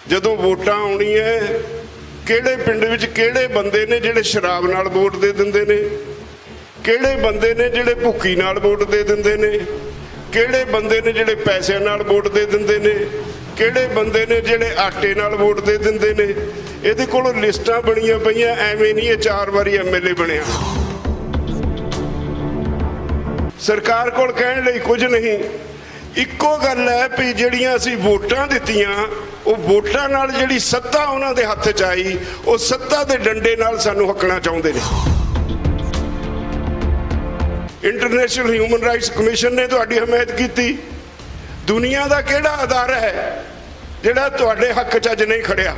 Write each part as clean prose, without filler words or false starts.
ਜਦੋਂ ਵੋਟਾਂ ਆਉਣੀਆਂ ਕਿਹੜੇ ਪਿੰਡ ਵਿੱਚ ਕਿਹੜੇ ਬੰਦੇ ਨੇ ਜਿਹੜੇ ਸ਼ਰਾਬ ਨਾਲ ਵੋਟ ਦੇ ਦਿੰਦੇ ਨੇ, ਕਿਹੜੇ ਬੰਦੇ ਨੇ ਜਿਹੜੇ ਭੁੱਕੀ ਨਾਲ ਵੋਟ ਦੇ ਦਿੰਦੇ ਨੇ, ਕਿਹੜੇ ਬੰਦੇ ਨੇ ਜਿਹੜੇ ਪੈਸਿਆਂ ਨਾਲ ਵੋਟ ਦੇ ਦਿੰਦੇ ਨੇ, ਕਿਹੜੇ ਬੰਦੇ ਨੇ ਜਿਹੜੇ ਆਟੇ ਨਾਲ ਵੋਟ ਦੇ ਦਿੰਦੇ ਨੇ। ਇਹਦੇ ਕੋਲ ਲਿਸਟਾਂ ਬਣੀਆਂ ਪਈਆਂ, ਐਵੇਂ ਨਹੀਂ ਇਹ 4 ਵਾਰੀ ਐਮਐਲਏ ਬਣਿਆ। ਸਰਕਾਰ ਕੋਲ ਕਹਿਣ ਲਈ ਕੁਝ ਨਹੀਂ, ਇੱਕੋ ਗੱਲ ਹੈ ਵੀ ਜਿਹੜੀਆਂ ਅਸੀਂ ਵੋਟਾਂ ਦਿੱਤੀਆਂ ਉਹ ਵੋਟਾਂ ਨਾਲ ਜਿਹੜੀ ਸੱਤਾ ਉਹਨਾਂ ਦੇ ਹੱਥ 'ਚ ਆਈ, ਉਹ ਸੱਤਾ ਦੇ ਡੰਡੇ ਨਾਲ ਸਾਨੂੰ ਹੱਕਣਾ ਚਾਹੁੰਦੇ ਨੇ। ਇੰਟਰਨੈਸ਼ਨਲ ਹਿਊਮਨ ਰਾਈਟਸ ਕਮਿਸ਼ਨ ਨੇ ਤੁਹਾਡੀ ਹਮਾਇਤ ਕੀਤੀ। ਦੁਨੀਆ ਦਾ ਕਿਹੜਾ ਅਦਾਰਾ ਹੈ ਜਿਹੜਾ ਤੁਹਾਡੇ ਹੱਕ 'ਚ ਅੱਜ ਨਹੀਂ ਖੜਿਆ?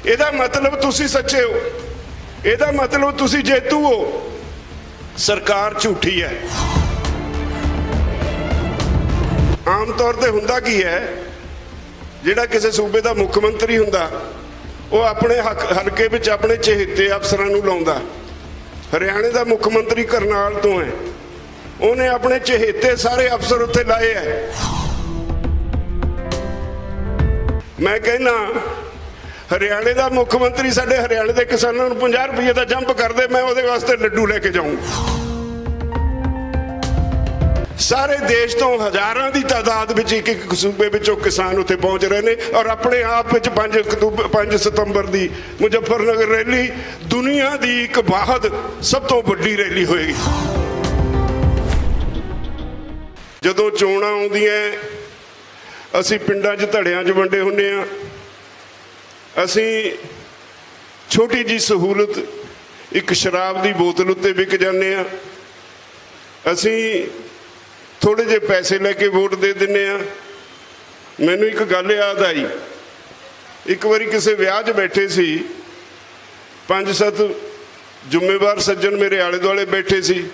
ਇਹਦਾ ਮਤਲਬ ਤੁਸੀਂ ਸੱਚੇ ਹੋ, ਇਹਦਾ ਮਤਲਬ ਤੁਸੀਂ ਜੇਤੂ ਹੋ। ਸਰਕਾਰ ਝੂਠੀ ਹੈ। ਆਮ ਤੌਰ ਤੇ ਹੁੰਦਾ ਕੀ ਹੈ, ਜਿਹੜਾ ਕਿਸੇ ਸੂਬੇ ਦਾ ਮੁੱਖ ਮੰਤਰੀ ਹੁੰਦਾ ਉਹ ਆਪਣੇ ਹਲਕੇ ਵਿੱਚ ਆਪਣੇ ਚਹੇਤੇ ਅਫਸਰਾਂ ਨੂੰ ਲਾਉਂਦਾ। ਹਰਿਆਣੇ ਦਾ ਮੁੱਖ ਮੰਤਰੀ ਕਰਨਾਲ ਤੋਂ ਹੈ, ਉਹਨੇ ਆਪਣੇ ਚਹੇਤੇ ਸਾਰੇ ਅਫਸਰ ਉੱਥੇ ਲਾਏ ਹੈ। ਮੈਂ ਕਹਿੰਦਾ ਹਰਿਆਣੇ ਦਾ ਮੁੱਖ ਮੰਤਰੀ ਸਾਡੇ ਹਰਿਆਣੇ ਦੇ ਕਿਸਾਨਾਂ ਨੂੰ 50 ਰੁਪਏ ਦਾ ਜੰਪ ਕਰਦੇ, ਮੈਂ ਉਹਦੇ ਵਾਸਤੇ ਲੱਡੂ ਲੈ ਕੇ ਜਾਊਂ। ਸਾਰੇ ਦੇਸ਼ ਤੋਂ ਹਜ਼ਾਰਾਂ ਦੀ ਤਾਦਾਦ ਵਿੱਚ ਇੱਕ ਸੂਬੇ ਵਿੱਚੋਂ ਕਿਸਾਨ ਉੱਥੇ ਪਹੁੰਚ ਰਹੇ ਨੇ, ਔਰ ਆਪਣੇ ਆਪ ਵਿੱਚ 5 ਸਤੰਬਰ ਦੀ ਮੁਜ਼ੱਫਰਨਗਰ ਰੈਲੀ ਦੁਨੀਆ ਦੀ ਇੱਕ ਵਾਹਦ ਸਭ ਤੋਂ ਵੱਡੀ ਰੈਲੀ ਹੋਏਗੀ। ਜਦੋਂ ਚੋਣਾਂ ਆਉਂਦੀਆਂ ਅਸੀਂ ਪਿੰਡਾਂ 'ਚ ਧੜਿਆਂ 'ਚ ਵੰਡੇ ਹੁੰਦੇ ਹਾਂ। ਅਸੀਂ ਛੋਟੀ ਜਿਹੀ ਸਹੂਲਤ ਇੱਕ ਸ਼ਰਾਬ ਦੀ ਬੋਤਲ ਉੱਤੇ ਵਿਕ ਜਾਂਦੇ ਹਾਂ। ਅਸੀਂ ਥੋੜੇ ਜਿਹੇ ਪੈਸੇ ਲੈ ਕੇ ਵੋਟ ਦੇ ਦਿੰਦੇ ਹਾਂ। ਮੈਨੂੰ ਇੱਕ ਗੱਲ ਯਾਦ ਆਈ, ਇੱਕ ਵਾਰੀ ਕਿਸੇ ਵਿਆਹ 'ਚ ਬੈਠੇ ਸੀ, 5-7 ਜ਼ਿੰਮੇਵਾਰ ਸੱਜਣ ਮੇਰੇ ਆਲੇ ਦੁਆਲੇ ਬੈਠੇ ਸੀ।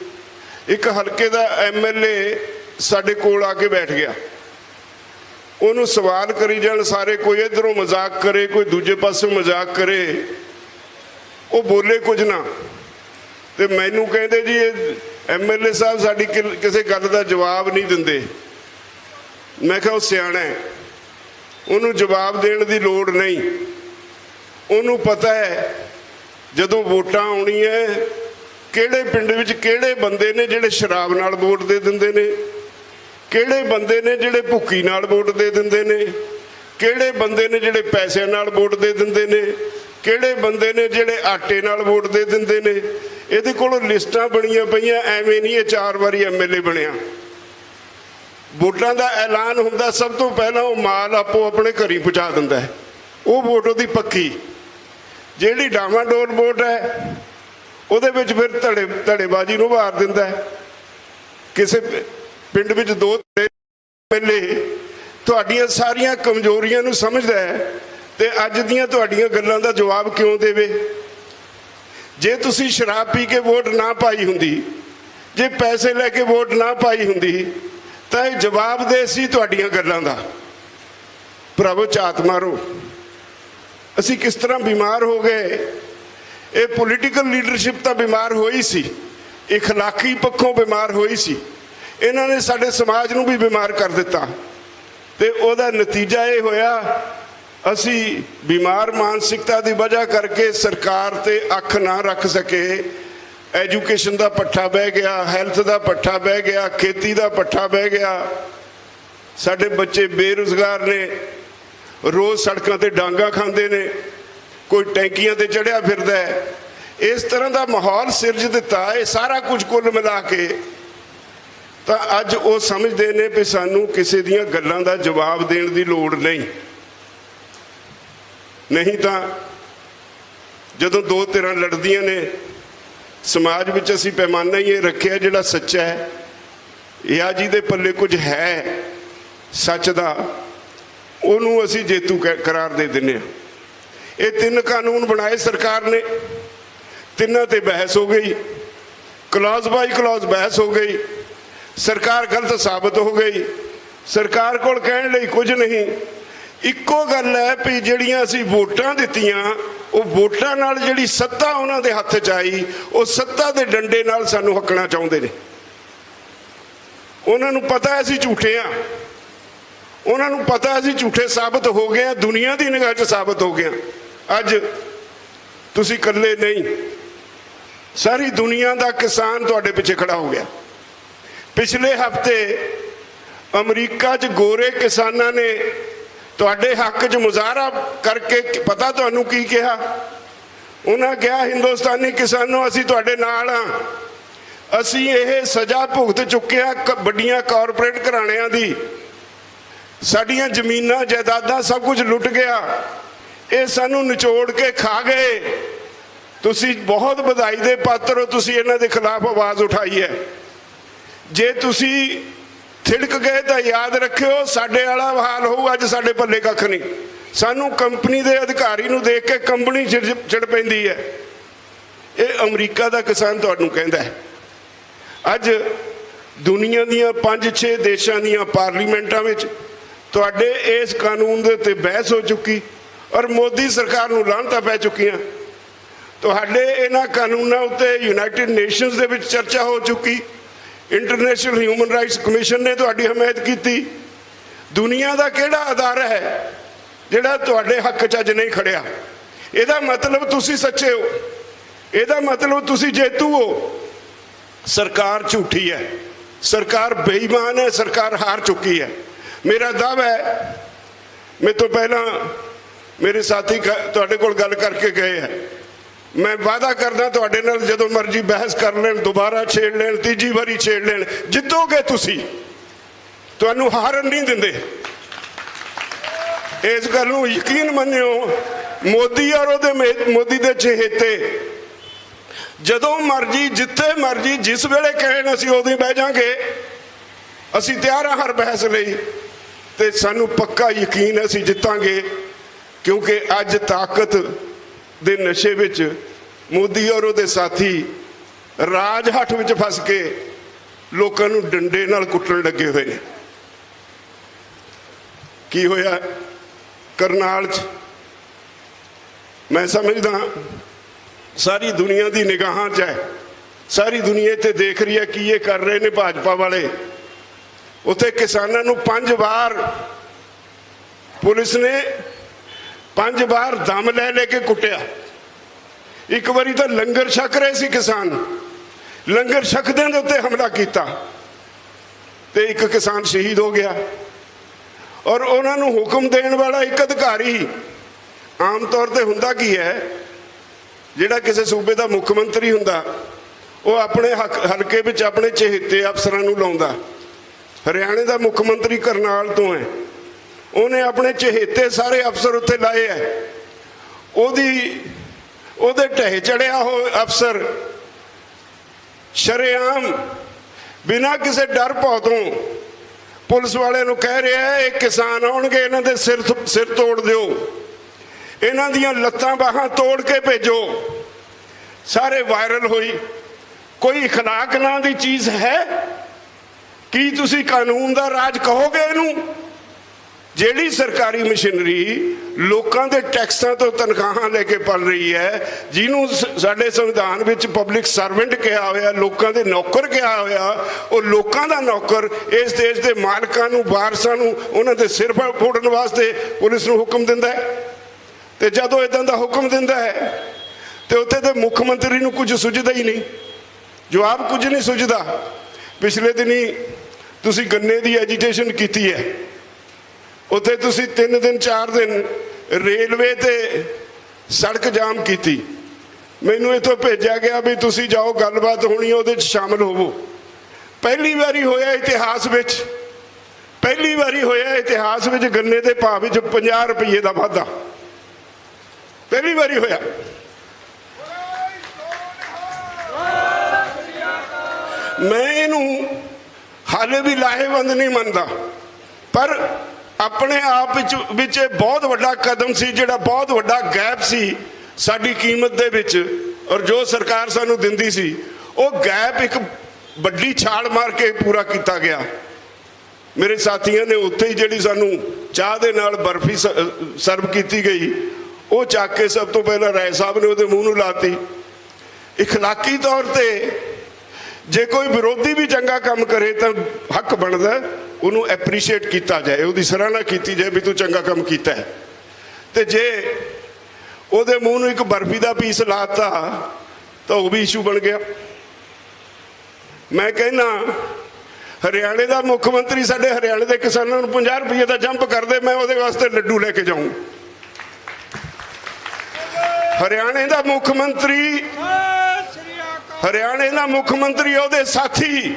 ਇੱਕ ਹਲਕੇ ਦਾ ਐਮਐਲਏ ਸਾਡੇ ਕੋਲ ਆ ਕੇ ਬੈਠ ਗਿਆ। ਉਹਨੂੰ ਸਵਾਲ ਕਰੀ ਜਾਣ ਸਾਰੇ, ਕੋਈ ਇੱਧਰੋਂ ਮਜ਼ਾਕ ਕਰੇ, ਕੋਈ ਦੂਜੇ ਪਾਸੋਂ ਮਜ਼ਾਕ ਕਰੇ, ਉਹ ਬੋਲੇ ਕੁਝ ਨਾ। ਤੇ ਮੈਨੂੰ ਕਹਿੰਦੇ ਜੀ ਇਹ ਐਮਐਲਏ ਸਾਹਿਬ ਸਾਡੀ ਕਿਸੇ ਗੱਲ ਦਾ ਜਵਾਬ ਨਹੀਂ ਦਿੰਦੇ। ਮੈਂ ਕਿਹਾ ਉਹ ਸਿਆਣਾ ਹੈ, ਉਹਨੂੰ ਜਵਾਬ ਦੇਣ ਦੀ ਲੋੜ ਨਹੀਂ। ਉਹਨੂੰ ਪਤਾ ਹੈ ਜਦੋਂ ਵੋਟਾਂ ਆਉਣੀਆਂ ਕਿਹੜੇ ਪਿੰਡ ਵਿੱਚ ਕਿਹੜੇ ਬੰਦੇ ਨੇ ਜਿਹੜੇ ਸ਼ਰਾਬ ਨਾਲ ਵੋਟ ਦੇ ਦਿੰਦੇ ਨੇ, ਕਿਹੜੇ ਬੰਦੇ ਨੇ ਜਿਹੜੇ ਭੁੱਕੀ ਨਾਲ ਵੋਟ ਦੇ ਦਿੰਦੇ ਨੇ, ਕਿਹੜੇ ਬੰਦੇ ਨੇ ਜਿਹੜੇ ਪੈਸਿਆਂ ਨਾਲ ਵੋਟ ਦੇ ਦਿੰਦੇ ਨੇ, ਕਿਹੜੇ ਬੰਦੇ ਨੇ ਜਿਹੜੇ ਆਟੇ ਨਾਲ ਵੋਟ ਦੇ ਦਿੰਦੇ ਨੇ। ਇਹਦੇ ਕੋਲ ਲਿਸਟਾਂ ਬਣੀਆਂ ਪਈਆਂ, ਐਵੇਂ ਨਹੀਂ ਇਹ 4 ਵਾਰੀ ਐਮਐਲਏ ਬਣਿਆ। ਵੋਟਾਂ ਦਾ ਐਲਾਨ ਹੁੰਦਾ, ਸਭ ਤੋਂ ਪਹਿਲਾਂ ਉਹ ਮਾਲ ਆਪੋ ਆਪਣੇ ਘਰੀ ਪਹੁੰਚਾ ਦਿੰਦਾ ਹੈ। ਉਹ ਵੋਟ ਉਹਦੀ ਪੱਕੀ। ਜਿਹੜੀ ਡਾਵਾਡੋਲ ਵੋਟ ਹੈ ਉਹਦੇ ਵਿੱਚ ਫਿਰ ਧੜੇਬਾਜ਼ੀ ਨੂੰ ਉਭਾਰ ਦਿੰਦਾ ਹੈ। ਕਿਸੇ ਪਿੰਡ ਵਿੱਚ 2 ਐਮਐਲਏ ਤੁਹਾਡੀਆਂ ਸਾਰੀਆਂ ਕਮਜ਼ੋਰੀਆਂ ਨੂੰ ਸਮਝਦਾ ਹੈ ਤੇ ਅੱਜ ਦੀਆਂ ਤੁਹਾਡੀਆਂ ਗੱਲਾਂ ਦਾ ਜਵਾਬ ਕਿਉਂ ਦੇਵੇ? ਜੇ ਤੁਸੀਂ ਸ਼ਰਾਬ ਪੀ ਕੇ ਵੋਟ ਨਾ ਪਾਈ ਹੁੰਦੀ, ਜੇ ਪੈਸੇ ਲੈ ਕੇ ਵੋਟ ਨਾ ਪਾਈ ਹੁੰਦੀ, ਤਾਂ ਇਹ ਜਵਾਬ ਦੇ ਸੀ ਤੁਹਾਡੀਆਂ ਗੱਲਾਂ ਦਾ। ਪ੍ਰਭੂ ਝਾਤ ਮਾਰੋ, ਅਸੀਂ ਕਿਸ ਤਰ੍ਹਾਂ ਬਿਮਾਰ ਹੋ ਗਏ। ਇਹ ਪੋਲੀਟੀਕਲ ਲੀਡਰਸ਼ਿਪ ਤਾਂ ਬਿਮਾਰ ਹੋਈ ਸੀ, ਇਖਲਾਕੀ ਪੱਖੋਂ ਬਿਮਾਰ ਹੋਈ ਸੀ। ਇਹਨਾਂ ਨੇ ਸਾਡੇ ਸਮਾਜ ਨੂੰ ਵੀ ਬਿਮਾਰ ਕਰ ਦਿੱਤਾ ਤੇ ਉਹਦਾ ਨਤੀਜਾ ਇਹ ਹੋਇਆ, ਅਸੀਂ ਬਿਮਾਰ ਮਾਨਸਿਕਤਾ ਦੀ ਵਜ੍ਹਾ ਕਰਕੇ ਸਰਕਾਰ ਤੇ ਅੱਖ ਨਾ ਰੱਖ ਸਕੇ। ਐਜੂਕੇਸ਼ਨ ਦਾ ਪੱਠਾ ਬਹਿ ਗਿਆ, ਹੈਲਥ ਦਾ ਪੱਠਾ ਬਹਿ ਗਿਆ, ਖੇਤੀ ਦਾ ਪੱਠਾ ਬਹਿ ਗਿਆ। ਸਾਡੇ ਬੱਚੇ ਬੇਰੁਜ਼ਗਾਰ ਨੇ, ਰੋਜ਼ ਸੜਕਾਂ ਤੇ ਡਾਂਗਾ ਖਾਂਦੇ ਨੇ, ਕੋਈ ਟੈਂਕੀਆਂ ਤੇ ਚੜਿਆ ਫਿਰਦਾ ਹੈ। ਇਸ ਤਰ੍ਹਾਂ ਦਾ ਮਾਹੌਲ ਸਿਰਜ ਦਿੱਤਾ। ਇਹ ਸਾਰਾ ਕੁਝ ਕੁੱਲ ਮਿਲਾ ਕੇ ਤਾਂ ਅੱਜ ਉਹ ਸਮਝਦੇ ਨੇ ਵੀ ਸਾਨੂੰ ਕਿਸੇ ਦੀਆਂ ਗੱਲਾਂ ਦਾ ਜਵਾਬ ਦੇਣ ਦੀ ਲੋੜ ਨਹੀਂ। ਨਹੀਂ ਤਾਂ ਜਦੋਂ 2 ਧਿਰਾਂ ਲੜਦੀਆਂ ਨੇ, ਸਮਾਜ ਵਿੱਚ ਅਸੀਂ ਪੈਮਾਨਾ ਹੀ ਇਹ ਰੱਖਿਆ ਜਿਹੜਾ ਸੱਚਾ ਹੈ ਜਾਂ ਜਿਹਦੇ ਪੱਲੇ ਕੁਝ ਹੈ ਸੱਚ ਦਾ, ਉਹਨੂੰ ਅਸੀਂ ਜੇਤੂ ਕਰਾਰ ਦੇ ਦਿੰਦੇ ਹਾਂ। ਇਹ 3 ਕਾਨੂੰਨ ਬਣਾਏ ਸਰਕਾਰ ਨੇ, ਤਿੰਨਾਂ ਤੇ ਬਹਿਸ ਹੋ ਗਈ, ਕਲੌਜ਼ ਬਾਈ ਕਲੌਜ਼ ਬਹਿਸ ਹੋ ਗਈ। ਸਰਕਾਰ ਗਲਤ ਸਾਬਤ ਹੋ ਗਈ। ਸਰਕਾਰ ਕੋਲ ਕਹਿਣ ਲਈ ਕੁਝ ਨਹੀਂ, ਇੱਕੋ ਗੱਲ ਹੈ ਵੀ ਜਿਹੜੀਆਂ ਅਸੀਂ ਵੋਟਾਂ ਦਿੱਤੀਆਂ ਉਹ ਵੋਟਾਂ ਨਾਲ ਜਿਹੜੀ ਸੱਤਾ ਉਹਨਾਂ ਦੇ ਹੱਥ 'ਚ ਆਈ, ਉਹ ਸੱਤਾ ਦੇ ਡੰਡੇ ਨਾਲ ਸਾਨੂੰ ਹੱਕਣਾ ਚਾਹੁੰਦੇ ਨੇ। ਉਹਨਾਂ ਨੂੰ ਪਤਾ ਅਸੀਂ ਝੂਠੇ ਹਾਂ, उन्होंने पता असीं झूठे साबित हो गए हैं, दुनिया की निगाह 'च साबित हो गए। अज तुसीं इकल्ले नहीं, सारी दुनिया का किसान तुहाडे पिछे खड़ा हो गया। पिछले हफ्ते अमरीका 'च गोरे किसानां ने तुहाडे हक 'च मुजाहरा करके पता तुहानूं की कहा? उन्होंने कहा, हिंदुस्तानी किसानों असीं तुहाडे नाल हां, असीं ये सज़ा भुगत चुके हैं वड्डियां कॉरपोरेट घराणियां दी, साडियां जमीनां जायदादां सब कुछ लुट गया, ये सानूं निचोड़ के खा गए। तुसीं बहुत बधाई दे पात्र हो, तुसीं इन्हां दे खिलाफ आवाज़ उठाई है। जे तुसीं थिड़क गए तो याद रखियो साडे वाला हाल होऊ, अज साडे पल्ले कख नहीं। सानू कंपनी के अधिकारी नूं देख के कंपनी चिड़ पैंदी है। ये अमरीका का किसान तुहानूं कहंदा है। अज दुनिया दीयां 5-6 देशों दीयां पार्लीमेंटां विच तुहाडे इस कानून दे उत्ते बहस हो चुकी और मोदी सरकार नूं लाहनतां पै चुकियां। तुहाडे इन्हां कानूनां उत्ते यूनाइटेड नेशनस दे विच चर्चा हो चुकी, इंटरनेशनल ह्यूमन राइट्स कमीशन ने तुहाडी हमायत की। दुनिया का किहड़ा अदारा है जिहड़ा तुहाडे हक च अज नहीं खड़िया? इहदा मतलब तुसीं सच्चे हो, इहदा मतलब तुसीं जेतू हो। सरकार झूठी है, सरकार बेईमान है, सरकार हार चुकी है। मेरा दावा है, मेरे तो पहला मेरे साथी तुहाडे कोल गल करके गए हैं, मैं वादा करदा तुहाडे नाल जदों मर्जी बहस कर लेण, दोबारा छेड़ लेण, तीजी बारी छेड़ लेण, जितोगे तुसीं, तुहानूं हारन नहीं दिंदे। इस गल नूं यकीन मन्नियो। मोदी और मोदी दे चहेते जदों मर्जी जिथे मर्जी जिस वेले कहण असीं उदों ही बह जांगे, असीं तैयार हां हर बहस लई। ते सानूं पक्का यकीन है असीं जितांगे, क्योंकि अज ताकत दे नशे विच मोदी और उहदे साथी राजहट विच फस के लोकां नूं डंडे नाल कुੱਟਣ लगे हुए ने। की होया करनाल च? मैं समझदा सारी दुनिया की निगाहां च है, सारी दुनिया इत्थे देख रही है कि ये कर रहे ने भाजपा वाले। उत्थे किसानां नूं 5 बार पुलिस ने 5 बार दम ले लेके कुटिया। एक बारी तो लंगर छक रहे सी किसान, लंगर छकदे दे उत्ते हमला किया ते एक किसान शहीद हो गया। और उन्होंने हुक्म देने वाला एक अधिकारी, आम तौर पर हुंदा की है, जिहड़ा किसी सूबे का मुख्यमंत्री हुंदा वो अपने हलके विच अपने चहेते अफसरां नूं लाउंदा। हरियाणे का मुख्यमंत्री करनाल तो है, उन्हें अपने चहेते सारे अफसर उत्थे लाए है। ओहदे ढहे चढ़िया हो अफसर शरेआम बिना किसी डर भौ तो पुलिस वाले नूं कह रहा है, एक किसान आउणगे इन्हां दे सिर तोड़ दिओ, इन्हां दीयां लत्तां बाहां तोड़ के भेजो। सारे वायरल हुई। कोई इखलाक नां दी चीज़ है? की तुसीं कानून दा राज कहोगे इनूं? ਜਿਹੜੀ सरकारी मशीनरी लोगों के टैक्सां तो तनख्वाहां लेके पल रही है, जिन्हों साडे संविधान विच पब्लिक सर्वेंट कहा होया, लोगों के नौकर कहा होया, वो लोगों का नौकर इस देश के मालकां नूं वारसां नूं उन्हां दे सिर फोड़न वास्ते पुलिस नूं हुक्म दिंदा है। ते जदों इदां दा हुक्म दिंदा है तो उत्थे ते मुख्यमंत्री नूं कुछ सुझदा ही नहीं, जवाब कुछ नहीं सुझदा। पिछले दिनी तुसीं गन्ने की एजीटेशन की है, उत्थे तुसीं 3 दिन 4 दिन रेलवे ते सड़क जाम की। मैनूं इत्थों भेजा गया भी तुसीं जाओ, गलबात होनी उहदे च शामिल होवो। पहली बारी होया इतिहास विच, पहली बारी होया इतिहास विच गन्ने के भाव विच 50 रुपये का वाधा, पहली बारी होया। मैं इनू हाले भी लाहेवंद नहीं मनता, पर अपने आप विच बहुत वड्डा कदम सी, जिहड़ा बहुत वड्डा गैप सी साडी कीमत दे विच, और जो सरकार सानू दिंदी सी वो गैप एक वड्डी छाल मार के पूरा किया गया। मेरे साथियों ने उत्थे ही जिहड़ी सानू चाह दे नाल बर्फी सर्व की गई, वो चक के सब तो पहला राय साहब ने उहदे मूँह नूं लाती। इखलाकी तौर पर जे कोई विरोधी भी चंगा काम करे तो हक बनता ਉਹਨੂੰ ਐਪਰੀਸ਼ੀਏਟ ਕੀਤਾ ਜਾਏ, ਉਹਦੀ ਸਰਾਹਨਾ ਕੀਤੀ ਜਾਏ ਵੀ ਤੂੰ ਚੰਗਾ ਕੰਮ ਕੀਤਾ ਹੈ। ਤੇ ਜੇ ਉਹਦੇ ਮੂੰਹ ਨੂੰ ਇੱਕ ਬਰਫੀ ਦਾ ਪੀਸ ਲਾਤਾ ਤਾਂ ਉਹ ਵੀ ਇਸ਼ੂ ਬਣ ਗਿਆ। ਮੈਂ ਕਹਿੰਦਾ ਹਰਿਆਣੇ ਦਾ ਮੁੱਖ ਮੰਤਰੀ ਸਾਡੇ ਹਰਿਆਣੇ ਦੇ ਕਿਸਾਨਾਂ ਨੂੰ 50 ਰੁਪਏ ਦਾ ਜੰਪ ਕਰਦੇ, ਮੈਂ ਉਹਦੇ ਵਾਸਤੇ ਲੱਡੂ ਲੈ ਕੇ ਜਾਊਂ। ਹਰਿਆਣੇ ਦਾ ਮੁੱਖ ਮੰਤਰੀ ਉਹਦੇ ਸਾਥੀ,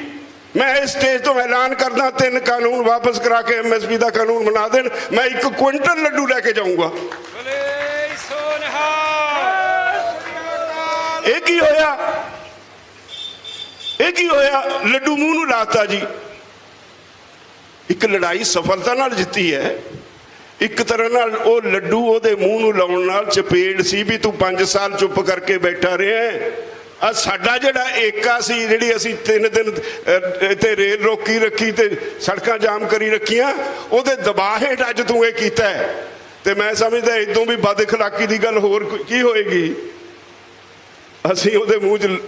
ਮੈਂ ਇਸ ਸਟੇਜ ਤੋਂ ਐਲਾਨ ਕਰਦਾ 3 ਕਾਨੂੰਨ ਵਾਪਸ ਕਰਾ ਕੇ MSP ਦਾ ਕਾਨੂੰਨ ਬਣਾ ਦੇਣ, ਮੈਂ 1 ਕੁਇੰਟਲ ਲੱਡੂ ਲੈ ਕੇ ਜਾਊਂਗਾ। ਇਹ ਕੀ ਹੋਇਆ? ਲੱਡੂ ਮੂੰਹ ਨੂੰ ਲਾਤਾ ਜੀ। ਇੱਕ ਲੜਾਈ ਸਫਲਤਾ ਨਾਲ ਜਿੱਤੀ ਹੈ। ਇੱਕ ਤਰ੍ਹਾਂ ਨਾਲ ਉਹ ਲੱਡੂ ਉਹਦੇ ਮੂੰਹ ਨੂੰ ਲਾਉਣ ਨਾਲ ਚਪੇੜ ਸੀ ਵੀ ਤੂੰ 5 ਸਾਲ ਚੁੱਪ ਕਰਕੇ ਬੈਠਾ ਰਿਹਾ। ਸਾਡਾ ਜਿਹੜਾ ਏਕਾ ਸੀ, ਜਿਹੜੀ ਅਸੀਂ 3 ਦਿਨ ਇੱਥੇ ਰੇਲ ਰੋਕੀ ਰੱਖੀ ਤੇ ਸੜਕਾਂ ਜਾਮ ਕਰੀ ਰੱਖੀਆਂ, ਉਹਦੇ ਦਬਾਅ ਹੇਠ ਅੱਜ ਤੂੰ ਇਹ ਕੀਤਾ ਹੈ। ਤੇ ਮੈਂ ਸਮਝਦਾ ਇਦੋਂ ਵੀ ਬਦ ਅਖਲਾਕੀ ਦੀ ਗੱਲ ਹੋਰ ਕੀ ਹੋਏਗੀ। ਅਸੀਂ ਉਹਦੇ ਮੂੰਹ 'ਚ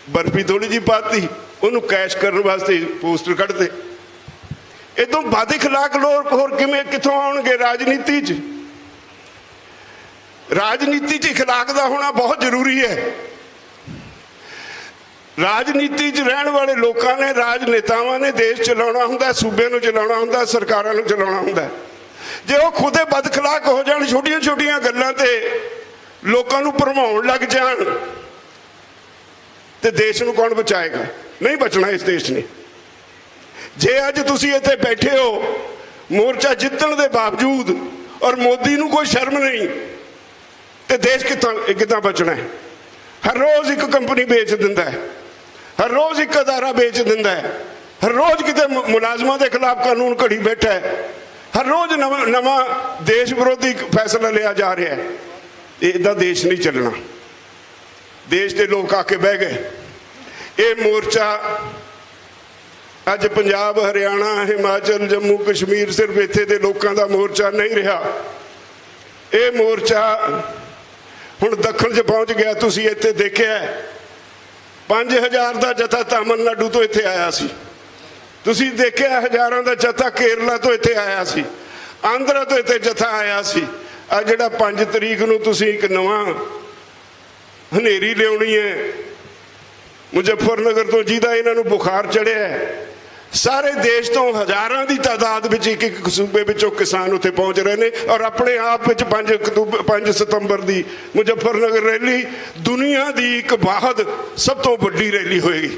ਬਰਫੀ ਥੋੜੀ ਜਿਹੀ ਪਾਤੀ, ਉਹਨੂੰ ਕੈਸ਼ ਕਰਨ ਵਾਸਤੇ ਪੋਸਟਰ ਕੱਢਦੇ। ਇਦੋਂ ਬਦ ਅਖਲਾਕ ਲੋਕ ਹੋਰ ਕਿਵੇਂ ਕਿੱਥੋਂ ਆਉਣਗੇ? ਰਾਜਨੀਤੀ 'ਚ ਅਖਲਾਕ ਦਾ ਹੋਣਾ ਬਹੁਤ ਜ਼ਰੂਰੀ ਹੈ। ਰਾਜਨੀਤੀ 'ਚ ਰਹਿਣ ਵਾਲੇ ਲੋਕਾਂ ਨੇ, ਰਾਜਨੇਤਾਵਾਂ ਨੇ ਦੇਸ਼ ਚਲਾਉਣਾ ਹੁੰਦਾ, ਸੂਬੇ ਨੂੰ ਚਲਾਉਣਾ ਹੁੰਦਾ, ਸਰਕਾਰਾਂ ਨੂੰ ਚਲਾਉਣਾ ਹੁੰਦਾ। ਜੇ ਉਹ ਖੁਦੇ ਬਦ ਅਖਲਾਕ ਹੋ ਜਾਣ, ਛੋਟੀਆਂ ਛੋਟੀਆਂ ਗੱਲਾਂ ਤੇ ਲੋਕਾਂ ਨੂੰ ਭਰਮਾਉਣ ਲੱਗ ਜਾਣ, ਤੇ ਦੇਸ਼ ਨੂੰ ਕੌਣ ਬਚਾਏਗਾ? ਨਹੀਂ ਬਚਣਾ ਇਸ ਦੇਸ਼ ਨੇ। ਜੇ ਅੱਜ ਤੁਸੀਂ ਇੱਥੇ ਬੈਠੇ ਹੋ ਮੋਰਚਾ ਜਿੱਤਣ ਦੇ ਬਾਵਜੂਦ ਔਰ ਮੋਦੀ ਨੂੰ ਕੋਈ ਸ਼ਰਮ ਨਹੀਂ, ਤੇ ਦੇਸ਼ ਕਿੱਦਾਂ ਬਚਣਾ ਹੈ? ਹਰ ਰੋਜ਼ ਇੱਕ ਕੰਪਨੀ ਵੇਚ ਦਿੰਦਾ ਹੈ, ਹਰ ਰੋਜ਼ ਇੱਕ ਅਦਾਰਾ ਵੇਚ ਦਿੰਦਾ ਹੈ, ਹਰ ਰੋਜ਼ ਕਿਤੇ ਮੁਲਾਜ਼ਮਾਂ ਦੇ ਖਿਲਾਫ ਕਾਨੂੰਨ ਘੜੀ ਬੈਠਾ ਹੈ, ਹਰ ਰੋਜ਼ ਨਵਾਂ ਦੇਸ਼ ਵਿਰੋਧੀ ਫੈਸਲਾ ਲਿਆ ਜਾ ਰਿਹਾ ਹੈ। ਇਹਦਾ ਦੇਸ਼ ਨਹੀਂ ਚੱਲਣਾ। ਦੇਸ਼ ਦੇ ਲੋਕ ਆ ਕੇ ਬਹਿ ਗਏ। ਇਹ ਮੋਰਚਾ ਅੱਜ ਪੰਜਾਬ, ਹਰਿਆਣਾ, ਹਿਮਾਚਲ, ਜੰਮੂ ਕਸ਼ਮੀਰ ਸਿਰਫ ਇੱਥੇ ਦੇ ਲੋਕਾਂ ਦਾ ਮੋਰਚਾ ਨਹੀਂ ਰਿਹਾ। ਇਹ ਮੋਰਚਾ ਹੁਣ ਦੱਖਣ 'ਚ ਪਹੁੰਚ ਗਿਆ। ਤੁਸੀਂ ਇੱਥੇ ਦੇਖਿਆ 5000 ਦਾ ਜਥਾ ਤਾਮਿਲਨਾਡੂ ਤੋਂ ਇੱਥੇ ਆਇਆ ਸੀ। ਤੁਸੀਂ ਦੇਖਿਆ ਹਜ਼ਾਰਾਂ ਦਾ ਜਥਾ ਕੇਰਲਾ ਤੋਂ ਇੱਥੇ ਆਇਆ ਸੀ, ਆਂਧਰਾ ਤੋਂ ਇੱਥੇ ਜਥਾ ਆਇਆ ਸੀ। ਆ ਜਿਹੜਾ 5 ਤਰੀਕ ਨੂੰ ਤੁਸੀਂ ਇੱਕ ਨਵਾਂ ਹਨੇਰੀ ਲਿਆਉਣੀ ਹੈ ਮੁਜ਼ੱਫਰਨਗਰ ਤੋਂ, ਜਿਹਦਾ ਇਹਨਾਂ ਨੂੰ ਬੁਖਾਰ ਚੜਿਆ ਹੈ, ਸਾਰੇ ਦੇਸ਼ ਤੋਂ ਹਜ਼ਾਰਾਂ ਦੀ ਤਾਦਾਦ ਵਿੱਚ ਇੱਕ ਸੂਬੇ ਵਿੱਚੋਂ ਕਿਸਾਨ ਉੱਥੇ ਪਹੁੰਚ ਰਹੇ ਨੇ। ਔਰ ਆਪਣੇ ਆਪ ਵਿੱਚ 5 ਸਤੰਬਰ ਦੀ ਮੁਜ਼ੱਫਰਨਗਰ ਰੈਲੀ ਦੁਨੀਆ ਦੀ ਇੱਕ ਵਾਹਦ ਸਭ ਤੋਂ ਵੱਡੀ ਰੈਲੀ ਹੋਏਗੀ।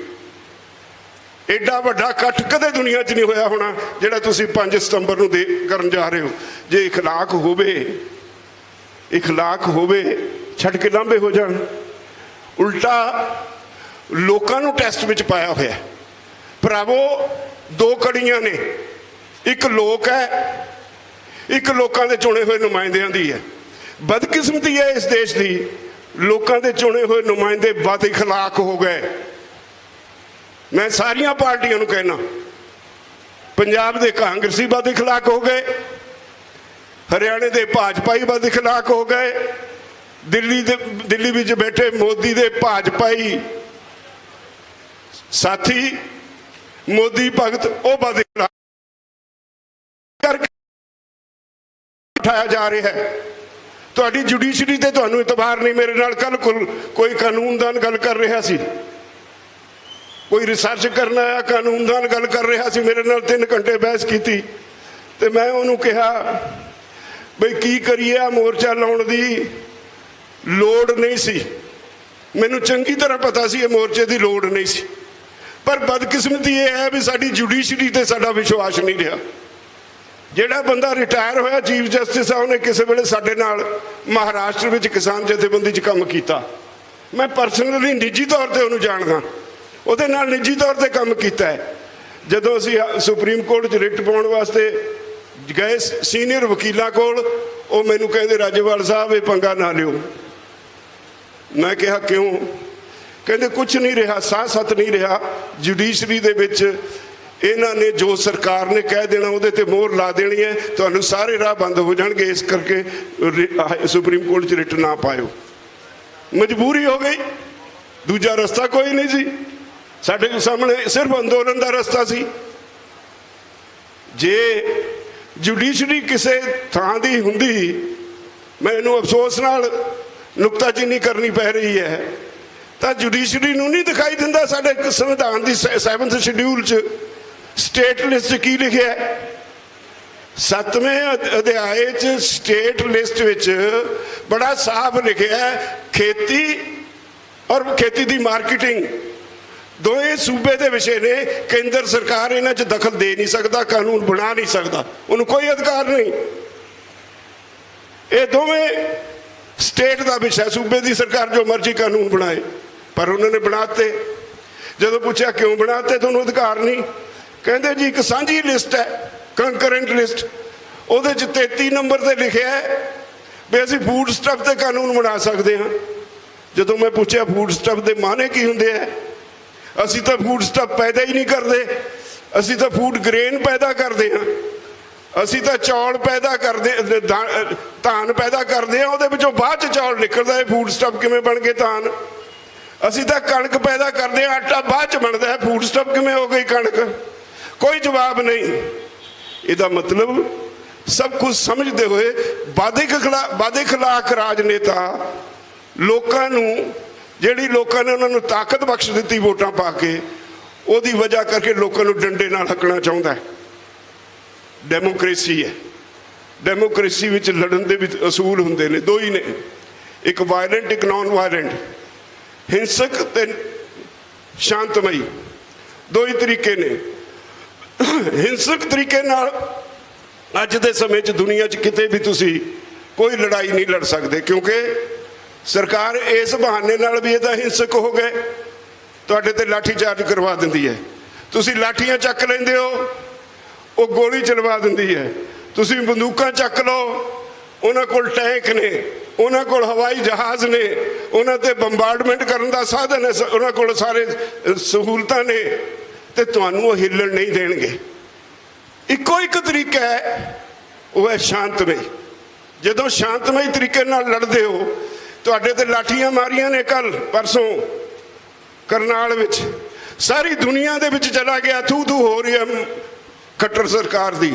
ਐਡਾ ਵੱਡਾ ਇਕੱਠ ਕਦੇ ਦੁਨੀਆ 'ਚ ਨਹੀਂ ਹੋਇਆ ਹੋਣਾ ਜਿਹੜਾ ਤੁਸੀਂ 5 ਸਤੰਬਰ ਨੂੰ ਕਰਨ ਜਾ ਰਹੇ ਹੋ। ਜੇ ਇਖਲਾਕ ਹੋਵੇ ਛੱਡ ਕੇ ਲਾਂਭੇ ਹੋ ਜਾਣ। ਉਲਟਾ ਲੋਕਾਂ ਨੂੰ ਟੈਸਟ ਵਿੱਚ ਪਾਇਆ ਹੋਇਆ। ਭਰਾਵੋ, 2 ਕੜੀਆਂ ਨੇ, ਇੱਕ ਲੋਕ ਹੈ, ਇੱਕ ਲੋਕਾਂ ਦੇ ਚੁਣੇ ਹੋਏ ਨੁਮਾਇੰਦਿਆਂ ਦੀ ਹੈ। ਬਦਕਿਸਮਤੀ ਹੈ ਇਸ ਦੇਸ਼ ਦੀ, ਲੋਕਾਂ ਦੇ ਚੁਣੇ ਹੋਏ ਨੁਮਾਇੰਦੇ ਬਦ ਇਖਲਾਕ ਹੋ ਗਏ। ਮੈਂ ਸਾਰੀਆਂ ਪਾਰਟੀਆਂ ਨੂੰ ਕਹਿਣਾ, ਪੰਜਾਬ ਦੇ ਕਾਂਗਰਸੀ ਬਦ ਇਖਲਾਕ ਹੋ ਗਏ, ਹਰਿਆਣੇ ਦੇ ਭਾਜਪਾਈ ਬਦ ਇਖਲਾਕ ਹੋ ਗਏ, ਦਿੱਲੀ ਵਿੱਚ ਬੈਠੇ ਮੋਦੀ ਦੇ ਭਾਜਪਾਈ ਸਾਥੀ, ਮੋਦੀ ਭਗਤ, ਉਹ ਬਦ ਇਖਲਾਕ ਕਰਕੇ ਉਠਾਇਆ ਜਾ ਰਿਹਾ ਹੈ। ਤੁਹਾਡੀ ਜੁਡੀਸ਼ਰੀ ਤੇ ਤੁਹਾਨੂੰ ਇਤਬਾਰ ਨਹੀਂ। ਮੇਰੇ ਨਾਲ ਕੱਲ ਕੋਈ ਕਾਨੂੰਨਦਾਨ ਗੱਲ ਕਰ ਰਿਹਾ ਸੀ, ਕੋਈ ਰਿਸਰਚ ਕਰਨ ਆਇਆ ਕਾਨੂੰਨਦਾਨ ਗੱਲ ਕਰ ਰਿਹਾ ਸੀ, ਮੇਰੇ ਨਾਲ 3 ਘੰਟੇ ਬਹਿਸ ਕੀਤੀ। ਤੇ ਮੈਂ ਉਹਨੂੰ ਕਿਹਾ ਬਈ ਕੀ ਕਰੀਏ, ਆ ਮੋਰਚਾ ਲਾਉਣ ਦੀ ਲੋੜ ਨਹੀਂ ਸੀ। ਮੈਨੂੰ ਚੰਗੀ ਤਰ੍ਹਾਂ ਪਤਾ ਸੀ ਇਹ ਮੋਰਚੇ ਦੀ ਲੋੜ ਨਹੀਂ ਸੀ, ਪਰ ਬਦਕਿਸਮਤੀ ਇਹ ਹੈ ਵੀ ਸਾਡੀ ਜੁਡੀਸ਼ਰੀ ਤੇ ਸਾਡਾ ਵਿਸ਼ਵਾਸ ਨਹੀਂ ਰਿਹਾ। ਜਿਹੜਾ ਬੰਦਾ ਰਿਟਾਇਰ ਹੋਇਆ ਚੀਫ ਜਸਟਿਸ ਆ, ਉਹਨੇ ਕਿਸੇ ਵੇਲੇ ਸਾਡੇ ਨਾਲ ਮਹਾਰਾਸ਼ਟਰ ਵਿੱਚ ਕਿਸਾਨ ਜਥੇਬੰਦੀ 'ਚ ਕੰਮ ਕੀਤਾ। ਮੈਂ ਪਰਸਨਲੀ ਨਿੱਜੀ ਤੌਰ ਤੇ ਉਹਨੂੰ ਜਾਣਦਾ, ਉਹਦੇ ਨਾਲ ਨਿੱਜੀ ਤੌਰ ਤੇ ਕੰਮ ਕੀਤਾ ਹੈ। ਜਦੋਂ ਅਸੀਂ ਸੁਪਰੀਮ ਕੋਰਟ 'ਚ ਰਿਟ ਪਾਉਣ ਵਾਸਤੇ ਗਏ ਸੀਨੀਅਰ ਵਕੀਲਾਂ ਕੋਲ, ਉਹ ਮੈਨੂੰ ਕਹਿੰਦੇ ਰਾਜੇਵਾਲ ਸਾਹਿਬ ਇਹ ਪੰਗਾ ਨਾ ਲਿਓ। ਮੈਂ ਕਿਹਾ ਕਿਉਂ? ਕਹਿੰਦੇ ਕੁਛ ਨਹੀਂ ਰਿਹਾ, ਸਾਹ ਸੱਤ ਨਹੀਂ ਰਿਹਾ। ਜੁਡੀਸ਼ਰੀ ਦੇ ਵਿੱਚ ਇਹਨਾਂ ਨੇ ਜੋ ਸਰਕਾਰ ਨੇ ਕਹਿ ਦੇਣਾ ਉਹਦੇ ਤੇ ਮੋਹਰ ਲਾ ਦੇਣੀ ਹੈ, ਤੁਹਾਨੂੰ ਸਾਰੇ ਰਾਹ ਬੰਦ ਹੋ ਜਾਣਗੇ। ਇਸ ਕਰਕੇ ਸੁਪਰੀਮ ਕੋਰਟ 'ਚ ਰਿਟ ਨਾ ਪਾਇਓ। ਮਜਬੂਰੀ ਹੋ ਗਈ, ਦੂਜਾ ਰਸਤਾ ਕੋਈ ਨਹੀਂ ਸੀ। ਸਾਡੇ ਸਾਹਮਣੇ ਸਿਰਫ ਅੰਦੋਲਨ ਦਾ ਰਸਤਾ ਸੀ। जे जुडिशरी किसी थां दी हुंदी, मैनूं अफसोस नाल नुकताचीनी करनी पै रही है, तो जुडिशरी नूं नहीं दिखाई दिंदा साडे संविधान दी 7th शेड्यूल च स्टेट लिस्ट की लिखिया है। 7वें अध्याय च स्टेट लिस्ट विच बड़ा साफ लिखिया है, खेती और खेती दी मार्केटिंग दोवें सूबे के विषय ने। केंद्र सरकार इन्हां च दखल दे नहीं सकता, कानून बना नहीं सकता, उन्होंने कोई अधिकार नहीं। ये दोवें स्टेट का विषय, सूबे की सरकार जो मर्जी कानून बनाए, पर उन्होंने बनाते। जो पूछा क्यों बनाते, तो उन्होंने अधिकार नहीं। कहते जी एक सांझी लिस्ट है, कंकरेंट लिस्ट, वो 33 नंबर से लिखे है भी असी फूड स्टफ से कानून बना सकते हैं। जो मैं पूछा फूड स्टफ के माने की होंगे है, असी तो फूड स्टफ पैदा ही नहीं करते, असी तो फूड ग्रेन पैदा करते हैं, असी तो चौल पैदा करते, धान पैदा करते हैं, वो बाद चौल निकलता है, फूड स्टफ किमें बन गए धान। असी तो कणक पैदा करते हैं, आटा बाद बनता है, फूड स्टफ किमें हो गई कणक। कोई जवाब नहीं। इसका मतलब सब कुछ समझते हुए वादे खिलाफ राजनेता लोगों जिहड़ी लोगों ने उन्होंने ताकत बख्श दी वोटां पा के, उहदी वजह करके लोगों को डंडे नाल हकना चाहुंदा है। डेमोक्रेसी है, डेमोक्रेसी विच लड़न दे भी असूल हुंदे ने, दो ही ने, एक वायलेंट एक नॉन वायलेंट, हिंसक ते शांतमई, दो ही तरीके ने। हिंसक तरीके नाल अज दे समय च दुनिया च किते भी तुसी कोई लड़ाई नहीं लड़ सकते, क्योंकि सरकार इस बहाने नाल भी इहदा हिंसक हो गए, तुहाडे ते लाठी चार्ज करवा दिंदी है। तुसी लाठियां चक लैंदे हो, वो गोली चलवा दिंदी है। तुसी बंदूकां चक लो, उन्हां कोल टैंक ने, उन्हां कोल हवाई जहाज़ ने, उन्हां ते बंबार्डमेंट करन दा साधन है, उन्हां कोल सारे सहूलतां ने, ते तुहानूं वो हिलण नहीं देणगे। इक्को एक तरीका है, वह है शांतमई। जदों शांतमई तरीके नाल लड़दे हो, तुहाडे ते लाठियां मारियां ने कल परसों करनाल विच, सारी दुनिया दे विच चला गया, थू थू हो रही है खट्टर सरकार दी,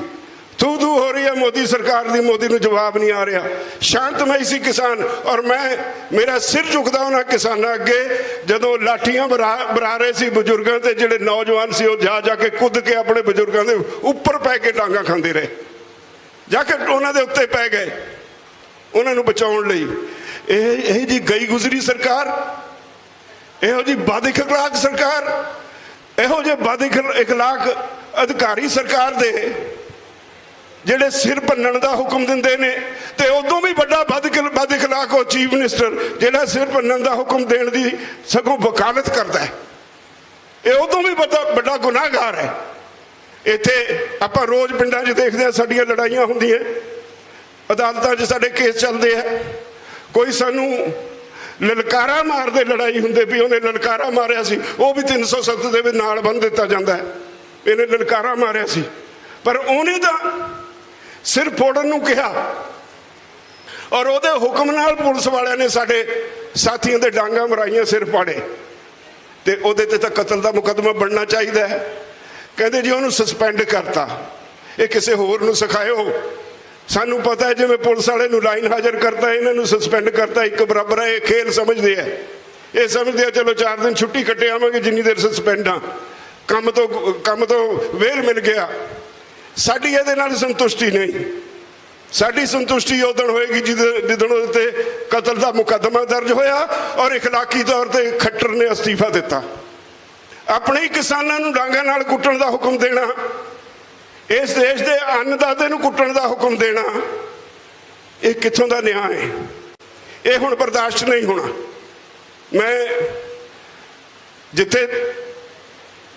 थू थू हो रही है मोदी सरकार दी, मोदी नूं जवाब नहीं आ रहा। शांतमई सी किसान, और मैं मेरा सिर झुकदा उन्हां किसानां अगे जदों लाठियां बरा रहे सी बजुर्गां ते, जिहड़े नौजवान सी वो जा जाके कूद के अपने बजुर्गां दे उपर पै के डांगा खांदे रहे, जाके उन्हां दे उत्ते पै गए उन्हां नूं बचाउण लई। ਇਹ जी गई गुजरी सरकार, ਇਹੋ जी बद इखलाक सरकार, ਇਹੋ ਜਿਹੇ बद इखलाक अधिकारी सरकार दे ਜਿਹੜੇ सिर भन्नण ਦਾ हुक्म ਦਿੰਦੇ ਨੇ, ਤੇ ਉਦੋਂ ਵੀ ਵੱਡਾ बद इखलाक ਉਹ चीफ मिनिस्टर ਜਿਹੜਾ सिर भन्नਣ ਦਾ हुक्म ਦੇਣ ਦੀ ਸਗੋਂ ਵਕਾਲਤ ਕਰਦਾ ਹੈ। ਇਹ ਉਦੋਂ ਵੀ ਵੱਡਾ ਗੁਨਾਹਗਾਰ ਹੈ। ਇੱਥੇ ਆਪਾਂ ਰੋਜ਼ ਪਿੰਡਾਂ 'ਚ ਦੇਖਦੇ ਹਾਂ, ਸਾਡੀਆਂ ਲੜਾਈਆਂ ਹੁੰਦੀਆਂ, ਅਦਾਲਤਾਂ 'ਚ ਸਾਡੇ ਕੇਸ ਚੱਲਦੇ ਆ, कोई सानू ललकारा मारते लड़ाई होंगे भी उन्हें ललकारा मारिया सी, वो भी 307 दे नाल बन दिता जाता है, इन्हें ललकारा मारिया सी, पर उन्हें तो सिर फोड़न नूं कहा, और वो हुक्म नाल पुलिस वाले ने साडे साथियों के डांगा मराइया, सिर फाड़े, तो वो तो कतल का मुकदमा बनना चाहिए है। कहते जी उन्होंने सस्पेंड करता, ये किसी होर नूं सिखाओ। सानू पता है जिवें पुलिस वाले नूं लाइन हाजिर करता है, इन्हों सस्पेंड करता एक बराबर है। ये खेल समझते हैं, ये समझते हैं चलो 4 दिन छुट्टी कट्टे आवांगे, जिन्नी देर सस्पेंड हाँ, काम तो वेल मिल गया। साडी इहदे नाल संतुष्टि नहीं, साडी संतुष्टि उदण होएगी जिदण उहते कतल का मुकदमा दर्ज होया और इखलाकी तौर पर खट्टर ने अस्तीफा दिता। अपने ही किसानां नूं डांगां नाल कुੱਟਣ का हुक्म देना, इस देश के अन्नदाते नूं कुੱਟਣ का हुक्म देना, ये कित्थों का न्याय है? ये हुण बर्दाश्त नहीं होना। मैं जिथे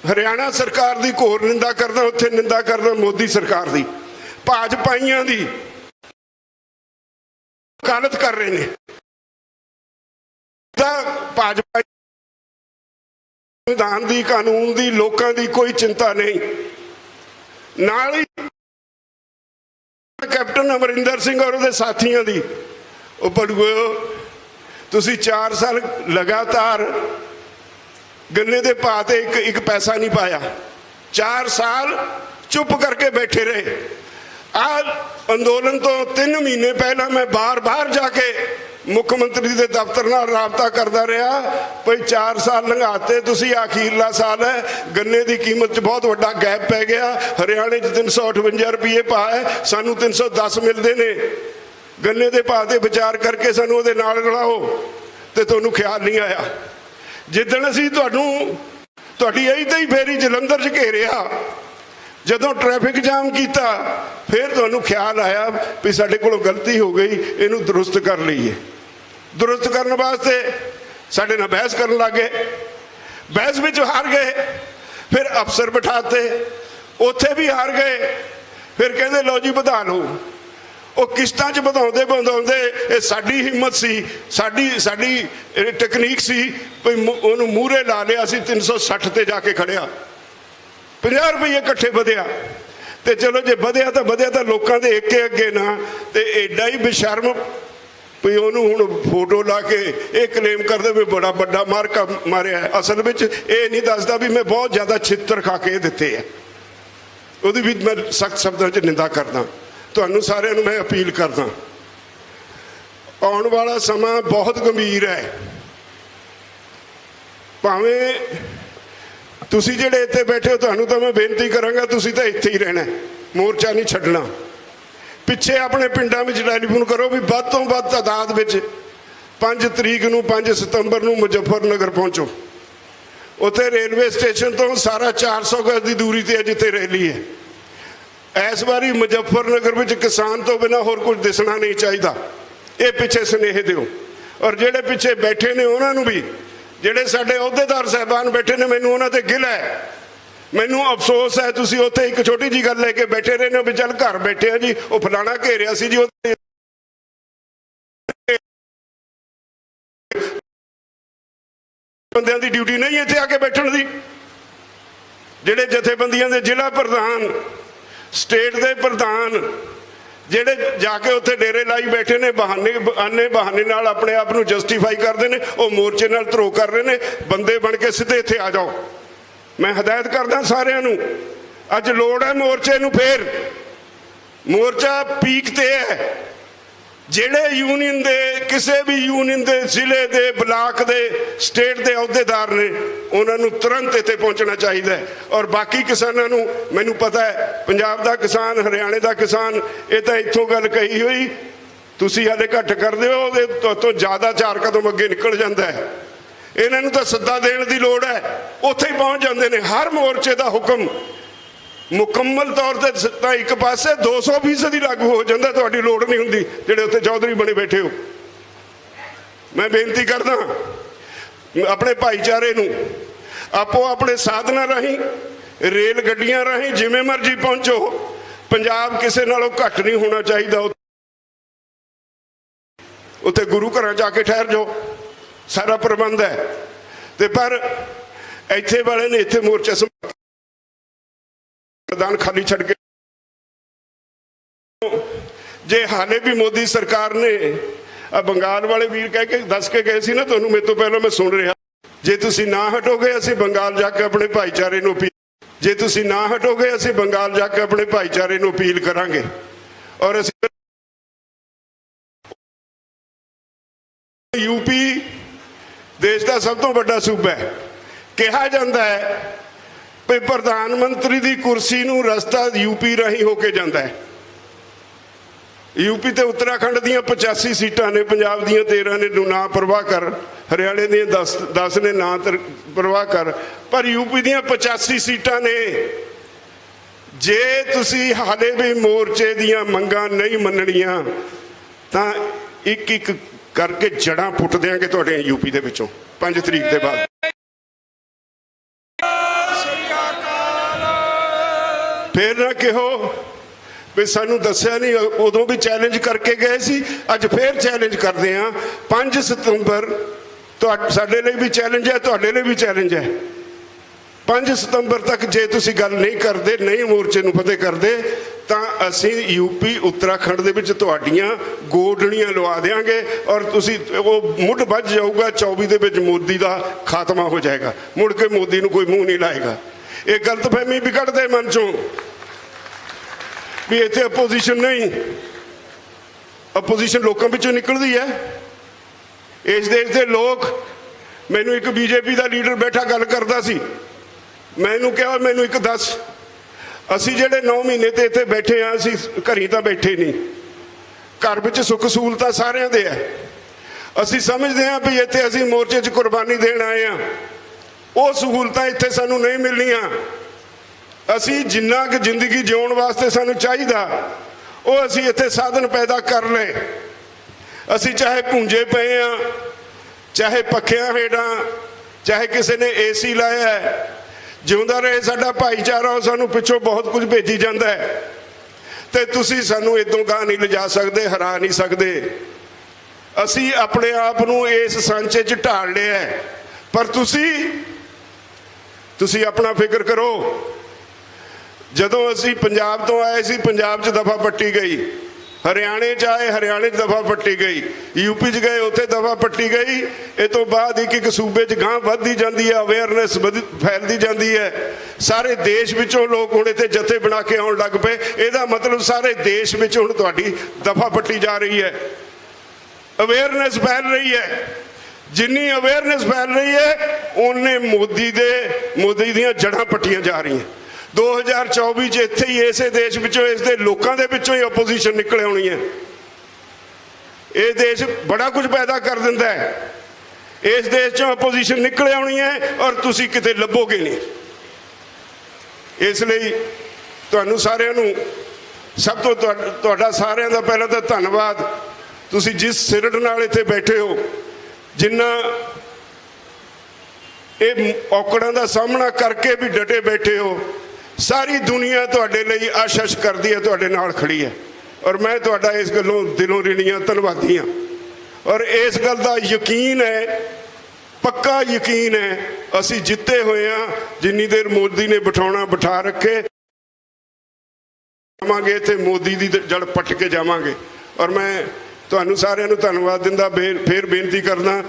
हरियाणा सरकार की घोर निंदा करदा, उत्थे निंदा करदा मोदी सरकार की, भाजपाइयां की वकालत कर रहे हैं। भाजपा संविधान की, कानून की, लोगों की कोई चिंता नहीं। नाल ही कैप्टन अमरिंदर सिंह और उसके साथियों की पड़ुओ, तुसी 4 साल लगातार गन्ने के भाव से एक पैसा नहीं पाया, 4 साल चुप करके बैठे रहे। आ अंदोलन तो 3 महीने पहला मैं बार बार जाके मुख्यमंत्री के दफ्तर नाल राबता करता रहा, भाई 4 साल लंघाते तुसी, आखिरला साल है, गन्ने की कीमत च बहुत वड्डा गैप पै गया। हरियाणे 358 रुपये भाव है, सानू 310 मिलते ने। गन्ने के भाव से विचार करके सानू उहदे नाल रलाओ, तो तुहानू ख्याल नहीं आया। जिदण असीं तुहाडी यही तो ही फेरी जलंधर च घेरिया, जदों ट्रैफिक जाम किया, फिर तुहानू ख्याल आया भी साडे कोलों गलती हो गई, इनू दुरुस्त कर लईए। दुरुस्त करने वास्ते साडे नाल बहस करन लग गए, बहस विच हार गए। फिर अफसर बिठाते, उत्थे भी हार गए। फिर कहंदे लो जी वधा लो। वो किश्तां च वधाउंदे वधाउंदे ये साडी हिम्मत सी, साडी तकनीक सी, भई उहनूं मूहरे ला लिया। असीं 360 ते जाके खड़िया, 50 रुपये इकट्ठे वधिया। तो चलो जे वधिया तो लोगों के एके अगे ना, तो एडा ही बेशर्म भी उन्होंने हुण फोटो ला के ये क्लेम करते भी बड़ा बड़ा मारका मारिया है। असल में ये नहीं दसदा भी मैं बहुत ज़्यादा छित्र खा के दिते है, वो भी मैं सख्त शब्दों च निंदा करदा। तुहानू सारिਆਂ ਨੂੰ मैं अपील करदा, आने वाला समा बहुत गंभीर है। भावें तुसी जिहड़े इत्थे बैठे हो, तुहानू तो मैं बेनती करांगा, तुसी तो इत्थे ही रहना, मोर्चा नहीं छड्डना। पिछे अपने पिंडां विच टैलीफोन करो भी वध तो वध तादाद विच 5 तरीक नूं 5 सितंबर नूं मुजफ्फरनगर पहुंचो। उत्थे रेलवे स्टेशन तो सारा 400 गज की दूरी ते जिथे रैली है। इस बारी मुजफ्फरनगर विच किसान तो बिना होर कुछ दिसना नहीं चाहिए, ये पिछे स्नेह दिओ। और जिहड़े पिछे बैठे ने उन्होंने भी, जिहड़े साडे अहुदेदार साहबान बैठे ने, मैनूं उन्हां ते गिला है, मैनूं अफसोस है। तुसीं उत्थे एक छोटी जी गल लेके बैठे रहे ने भी चल घर बैठे हैं जी, वो फलाना घेरिया सी जी, बंदियां दी ड्यूटी नहीं इत्थे आके बैठण दी। जिहड़े जथेबंदियां दे जिला प्रधान, स्टेट के प्रधान, ਜਿਹੜੇ जाके उत्थे डेरे लाई बैठे ने, बहाने नाल अपने आप को जस्टिफाई करते हैं, वो मोर्चे नाल धरो कर रहे हैं। बंदे बन के सीधे इत्थे आ जाओ। मैं हदायत करदा सारिਆਂ ਨੂੰ, अज लोड़ है मोर्चे नूं। फिर मोर्चा पीक ते है। ਜਿਹੜੇ यूनियन दे, किसी भी यूनियन दे, जिले दे, ब्लाक दे, स्टेट के अहुदेदार ने, उन्होंने तुरंत इत्थे पहुंचना चाहिए। और बाकी किसानों नूं मैनूं पता है, पंजाब का किसान, हरियाणे का किसान, ये तो इत्थों गल कही हुई, तुसीं हाले घट करदे हो, तो ज़्यादा 4 कदम अगे निकल जाता है। इन्हां नूं तां सद्दा देण दी लोड़ है, उत्थे ही पहुंच जाते हैं। हर मोर्चे का हुक्म मुकम्मल तौर पर एक पासे 200% ही लागू हो जाता, तुहाडी लोड़ नहीं हुंदी जिहड़े उत्थे चौधरी बने बैठे हो। मैं बेनती करदा अपने भाईचारे नूं, आपो अपने साधना राही, रेल गड्डियां राही जिवें मर्जी पहुंचो, पंजाब किसी नालों घट नहीं होना चाहिए। उत्थे गुरु घर जाके ठहर जाओ, सारा प्रबंध है। ते पर इत्थे वाले ने इत्थे मोर्चा मैदान खाली छड़ के, जे हाले भी मोदी सरकार ने बंगाल वाले वीर कह के दस के गए सी ना, तुहानूं मेरे तो पहले मैं सुन रहा, जे तुसीं ना हटोगे असीं बंगाल जाके अपने भाईचारे नूं अपील, जे तुसीं ना हटोगे असीं बंगाल जाके अपने भाईचारे नूं अपील करांगे। और असीं यूपी देश का सब तो बड़ा सूबा है, कहा जाता है भी प्रधानमंत्री की कुर्सी नूं रस्ता यूपी राही होके जाता है। यूपी ते उत्तराखंड दियां 85 सीटां ने, पंजाब दियां 13 ने, ना परवाह कर, हरियाणे दियां 10 ने, ना परवाह कर, पर यूपी दियां 85 सीटां ने। जे तुसी हाले भी मोर्चे दियां मंगां नहीं मनणियां तां एक एक करके जड़ां पुट देंगे तुहाडे यूपी दे विचों 5 तरीक के बाद। फिर ना कहो भी सानू दस्या नहीं, उदों भी चैलेंज करके गए सी, अज फिर चैलेंज करते हैं। 5 सितंबर साडे लिए भी चैलेंज है, तुहाडे लिए भी चैलेंज है। 5 सितंबर तक जे तुसी गल नहीं करते, नहीं मोर्चे नूं फतेह करते, तां असीं यूपी उत्तराखंड दे विच तुहाडीआं गोडणीआं लवा देंगे और तुसी वो मुੱਢ ਵੱਜ जाऊगा। 24 दे विच मोदी का खात्मा हो जाएगा, मुड़ के मोदी नूं कोई मूँह नहीं लाएगा। ये गलतफहमी भी कढ़ दे मन चों। ਵੀ ਇੱਥੇ ਅਪੋਜੀਸ਼ਨ ਨਹੀਂ, ਅਪੋਜੀਸ਼ਨ ਲੋਕਾਂ ਵਿੱਚੋਂ ਨਿਕਲਦੀ ਹੈ। ਇਸ ਦੇਸ਼ ਦੇ ਲੋਕ, ਮੈਨੂੰ ਇੱਕ ਬੀਜੇਪੀ ਦਾ ਲੀਡਰ ਬੈਠਾ ਗੱਲ ਕਰਦਾ ਸੀ, ਮੈਨੂੰ ਕਿਹਾ ਮੈਨੂੰ ਇੱਕ ਦੱਸ, ਅਸੀਂ ਜਿਹੜੇ 9 ਮਹੀਨੇ ਤੇ ਇੱਥੇ ਬੈਠੇ ਹਾਂ, ਅਸੀਂ ਘਰੀ ਤਾਂ ਬੈਠੇ ਨਹੀਂ, ਘਰ ਵਿੱਚ ਸੁੱਖ ਸਹੂਲਤਾਂ ਸਾਰਿਆਂ ਦੇ ਹੈ। ਅਸੀਂ ਸਮਝਦੇ ਹਾਂ ਵੀ ਇੱਥੇ ਅਸੀਂ ਮੋਰਚੇ 'ਚ ਕੁਰਬਾਨੀ ਦੇਣ ਆਏ ਹਾਂ, ਉਹ ਸਹੂਲਤਾਂ ਇੱਥੇ ਸਾਨੂੰ ਨਹੀਂ ਮਿਲਣੀਆਂ। ਅਸੀਂ ਜਿੰਨਾ ਕੁ ਜ਼ਿੰਦਗੀ ਜਿਉਣ ਵਾਸਤੇ ਸਾਨੂੰ ਚਾਹੀਦਾ, ਉਹ ਅਸੀਂ ਇੱਥੇ ਸਾਧਨ ਪੈਦਾ ਕਰ ਲਏ। ਅਸੀਂ ਚਾਹੇ ਭੁੰਜੇ ਪਏ ਹਾਂ, ਚਾਹੇ ਪੱਖਿਆਂ ਹੇਠਾਂ, ਚਾਹੇ ਕਿਸੇ ਨੇ ਏਸੀ ਲਾਇਆ ਹੈ, ਜਿਉਂਦਾ ਰਹੇ ਸਾਡਾ ਭਾਈਚਾਰਾ, ਉਹ ਸਾਨੂੰ ਪਿੱਛੋਂ ਬਹੁਤ ਕੁਝ ਭੇਜੀ ਜਾਂਦਾ ਹੈ। ਤੇ ਤੁਸੀਂ ਸਾਨੂੰ ਇਦੋਂ ਗਾਹ ਨਹੀਂ ਲਿਜਾ ਸਕਦੇ, ਹਰਾ ਨਹੀਂ ਸਕਦੇ। ਅਸੀਂ ਆਪਣੇ ਆਪ ਨੂੰ ਇਸ ਸਾਂਚੇ 'ਚ ਢਾਲ ਲਿਆ, ਪਰ ਤੁਸੀਂ ਆਪਣਾ ਫਿਕਰ ਕਰੋ। ਜਦੋਂ ਅਸੀਂ ਪੰਜਾਬ ਤੋਂ ਆਏ ਸੀ, ਪੰਜਾਬ 'ਚ ਦਫਾ ਪੱਟੀ ਗਈ, ਹਰਿਆਣੇ 'ਚ ਆਏ, ਹਰਿਆਣੇ 'ਚ ਦਫਾ ਪੱਟੀ ਗਈ, ਯੂਪੀ 'ਚ ਗਏ, ਉੱਥੇ ਦਫਾ ਪੱਟੀ ਗਈ। ਇਹ ਤੋਂ ਬਾਅਦ ਇੱਕ ਸੂਬੇ 'ਚ ਗਾਂਹ ਵੱਧਦੀ ਜਾਂਦੀ ਹੈ, ਅਵੇਅਰਨੈਸ ਫੈਲਦੀ ਜਾਂਦੀ ਹੈ। ਸਾਰੇ ਦੇਸ਼ ਵਿੱਚੋਂ ਲੋਕ ਹੁਣ ਇੱਥੇ ਜਥੇ ਬਣਾ ਕੇ ਆਉਣ ਲੱਗ ਪਏ। ਇਹਦਾ ਮਤਲਬ ਸਾਰੇ ਦੇਸ਼ ਵਿੱਚ ਹੁਣ ਤੁਹਾਡੀ ਦਫਾ ਪੱਟੀ ਜਾ ਰਹੀ ਹੈ, ਅਵੇਅਰਨੈਸ ਫੈਲ ਰਹੀ ਹੈ। ਜਿੰਨੀ ਅਵੇਅਰਨੈਸ ਫੈਲ ਰਹੀ ਹੈ, ਉਹਨੇ ਮੋਦੀ ਦੀਆਂ ਜੜ੍ਹਾਂ ਪੱਟੀਆਂ ਜਾ ਰਹੀਆਂ। 2024 'ਚ ਇੱਥੇ ਹੀ ਇਸੇ ਦੇਸ਼ ਵਿੱਚੋਂ, ਇਸ ਦੇ ਲੋਕਾਂ ਦੇ ਵਿੱਚੋਂ ਹੀ ਆਪੋਜੀਸ਼ਨ ਨਿਕਲ ਆਉਣੀ ਹੈ। ਇਹ ਦੇਸ਼ ਬੜਾ ਕੁਝ ਪੈਦਾ ਕਰ ਦਿੰਦਾ ਹੈ, ਇਸ ਦੇਸ਼ 'ਚੋਂ ਆਪੋਜੀਸ਼ਨ ਨਿਕਲ ਆਉਣੀ ਹੈ, ਔਰ ਤੁਸੀਂ ਕਿਤੇ ਲੱਭੋਗੇ ਨਹੀਂ। ਇਸ ਲਈ ਤੁਹਾਨੂੰ ਸਾਰਿਆਂ ਨੂੰ, ਸਭ ਤੋਂ ਤੁਹਾਡਾ ਸਾਰਿਆਂ ਦਾ ਪਹਿਲਾਂ ਤਾਂ ਧੰਨਵਾਦ। ਤੁਸੀਂ ਜਿਸ ਸਿਰੜ ਨਾਲ ਇੱਥੇ ਬੈਠੇ ਹੋ, ਜਿੰਨਾ ਇਹ ਔਕੜਾਂ ਦਾ ਸਾਹਮਣਾ ਕਰਕੇ ਵੀ ਡਟੇ ਬੈਠੇ ਹੋ, ਸਾਰੀ ਦੁਨੀਆ ਤੁਹਾਡੇ ਲਈ ਆਸ਼ੀਸ਼ ਕਰਦੀ ਹੈ, ਤੁਹਾਡੇ ਨਾਲ ਖੜੀ ਹੈ। ਔਰ ਮੈਂ ਤੁਹਾਡਾ ਇਸ ਗੱਲੋਂ ਦਿਲੋਂ ਰਿਣੀਆਂ ਧੰਨਵਾਦੀ ਹਾਂ। ਔਰ ਇਸ ਗੱਲ ਦਾ ਯਕੀਨ ਹੈ, ਪੱਕਾ ਯਕੀਨ ਹੈ, ਅਸੀਂ ਜਿੱਤੇ ਹੋਏ ਹਾਂ। ਜਿੰਨੀ ਦੇਰ ਮੋਦੀ ਨੇ ਬਿਠਾ ਰੱਖੇ, ਜਾਵਾਂਗੇ ਇੱਥੇ ਮੋਦੀ ਦੀ ਜੜ ਪੱਟ ਕੇ ਜਾਵਾਂਗੇ। ਔਰ ਮੈਂ ਤੁਹਾਨੂੰ ਸਾਰਿਆਂ ਨੂੰ ਧੰਨਵਾਦ ਦਿੰਦਾ, ਫਿਰ ਬੇਨਤੀ ਕਰਦਾ,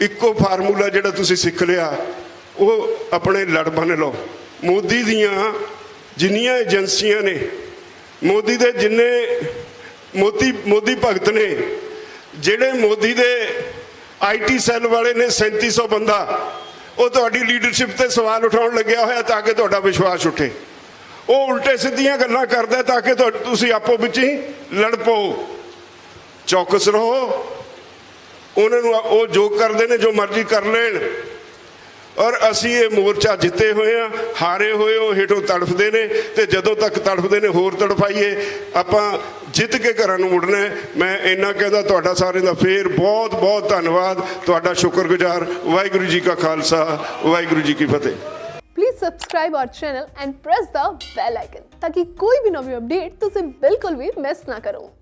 ਇੱਕੋ ਫਾਰਮੂਲਾ ਜਿਹੜਾ ਤੁਸੀਂ ਸਿੱਖ ਲਿਆ, ਉਹ ਆਪਣੇ ਲੜ ਬੰਨ੍ਹ ਲਓ। ਮੋਦੀ ਦੀਆਂ ਜਿੰਨੀਆਂ ਏਜੰਸੀਆਂ ਨੇ, ਮੋਦੀ ਦੇ ਜਿੰਨੇ ਮੋਦੀ ਭਗਤ ਨੇ, ਜਿਹੜੇ ਮੋਦੀ ਦੇ IT ਸੈੱਲ ਵਾਲੇ ਨੇ 3700 ਬੰਦਾ, ਉਹ ਤੁਹਾਡੀ ਲੀਡਰਸ਼ਿਪ ਤੇ ਸਵਾਲ ਉਠਾਉਣ ਲੱਗਿਆ ਹੋਇਆ ਤਾਂ ਕਿ ਤੁਹਾਡਾ ਵਿਸ਼ਵਾਸ ਉੱਠੇ। ਉਹ ਉਲਟੇ ਸਿੱਧੀਆਂ ਗੱਲਾਂ ਕਰਦਾ ਤਾਂ ਕਿ ਤੁਸੀਂ ਆਪੋ ਵਿੱਚ ਹੀ ਲੜ ਪਓ। ਚੌਕਸ ਰਹੋ, ਉਹਨਾਂ ਨੂੰ ਉਹ ਜੋ ਕਰਦੇ ਨੇ, ਜੋ ਮਰਜ਼ੀ ਕਰ ਲੈਣ। ਔਰ ਅਸੀਂ ਇਹ ਮੋਰਚਾ ਜਿੱਤੇ ਹੋਏ ਹਾਂ, ਹਾਰੇ ਹੋਏ ਉਹ ਹੇਠੋਂ ਤੜਫਦੇ ਨੇ, ਤੇ ਜਦੋਂ ਤੱਕ ਤੜਫਦੇ ਨੇ ਹੋਰ ਤੜਫਾਈਏ। ਆਪਾਂ ਜਿੱਤ ਕੇ ਘਰਾਂ ਨੂੰ ਮੁੜਨਾ। ਮੈਂ ਇੰਨਾ ਕਹਿੰਦਾ, ਤੁਹਾਡਾ ਸਾਰਿਆਂ ਦਾ ਫੇਰ ਬਹੁਤ ਬਹੁਤ ਧੰਨਵਾਦ, ਤੁਹਾਡਾ ਸ਼ੁਕਰਗੁਜ਼ਾਰ। ਵਾਹਿਗੁਰੂ ਜੀ ਕਾ ਖਾਲਸਾ, ਵਾਹਿਗੁਰੂ ਜੀ ਕੀ ਫਤਿਹ। Please subscribe our channel and press the bell icon ताकि कोई भी नवी अपडेट तुझे बिल्कुल भी मिस ना करो।